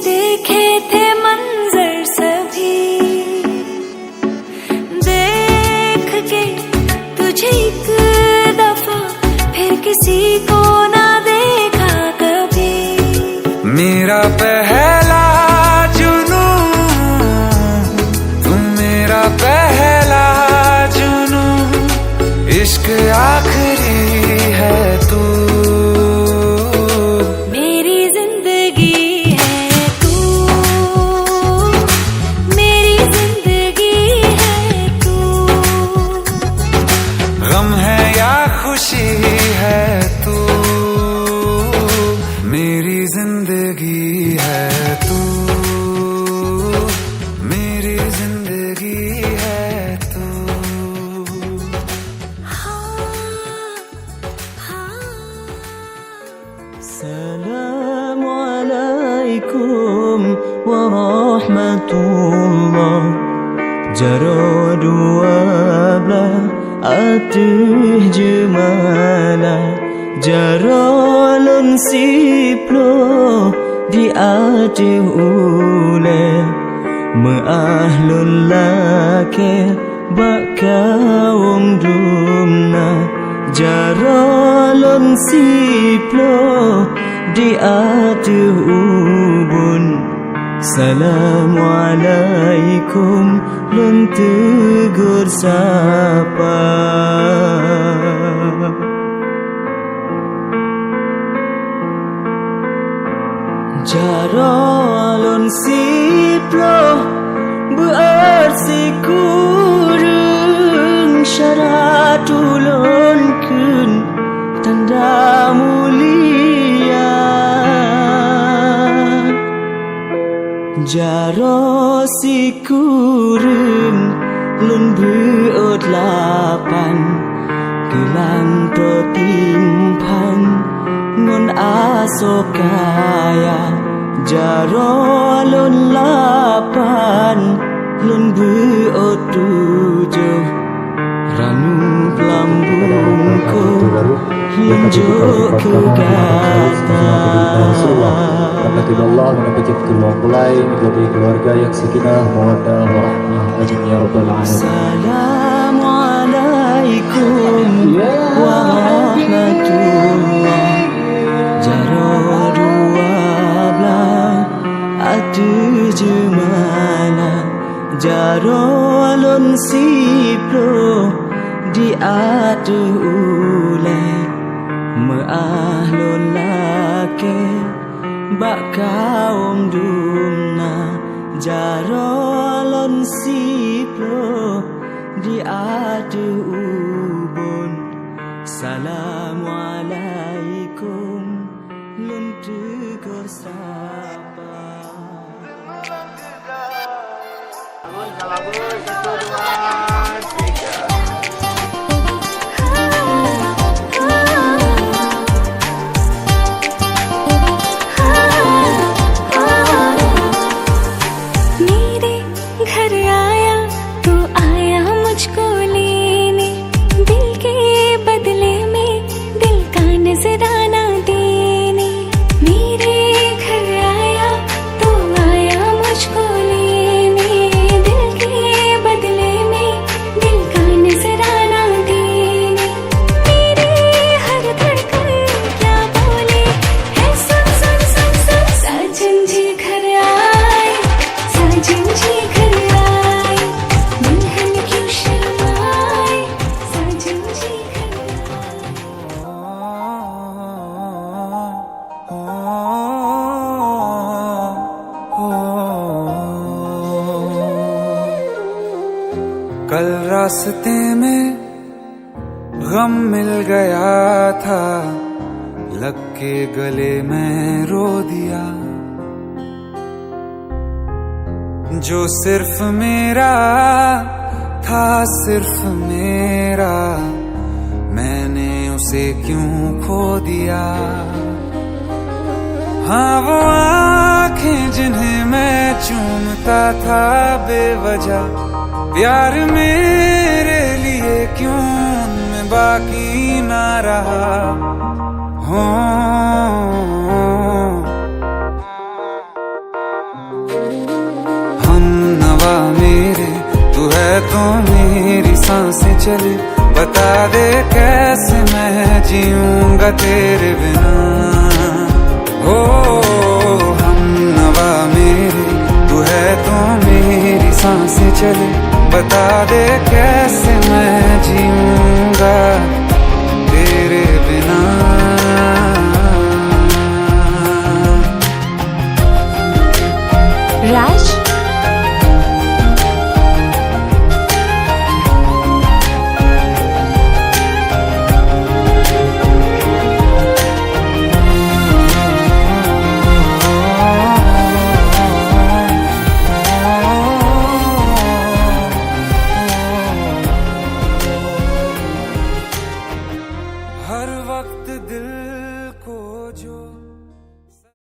देखे थे मंजर सभी, देख के तुझे एक दफा फिर किसी को ना देखा कभी। मेरा पहला जुनू तुम, मेरा पहला जुनू, इश्क आखिरी है तू। गम है या खुशी है तू, मेरी जिंदगी है तू, मेरी जिंदगी है तू। Assalamu alaikum warahmatullah. Jara dua belah atih jemala, jaralun siplo di atih ule, meahlun lake bakawong dumna, jaralun siplo di atih ubun. Assalamualaikum lun tegur sapa. Jaralun siplo bearsi kurung, syarat ulun kun tanda mulia. Jaro si kurung lun beot lapan, gelang protimpan ngon asokaya. Jaro lun lapan lun beot tujuh, ranu pelambungku hinjuk ke gata. Allah menempatkan keluarga mulai menjadi keluarga yang sakinah, mawaddah, warahmah. Amin ya rabbal alamin. Assalamualaikum warahmatullah. Jaro dua belah atuh jemala, jaralun siplo di atuh ule, meahlun lake bakawong dumna, jaralun siplo di atuh ubun. Assalamualaikum lun tegur sapa. कल रास्ते में गम मिल गया था, लग के गले में रो दिया। जो सिर्फ मेरा था, सिर्फ मेरा, मैंने उसे क्यों खो दिया। हाँ वो आँखें जिन्हें मैं चूमता था बेवजह, प्यार मेरे लिए क्यों उनमें बाकी ना रहा हो। रहूंगा तेरे बिना। हो हम नवा मेरे, तू है तो मेरी सांसें चले, बता दे कैसे मैं जीऊंगा।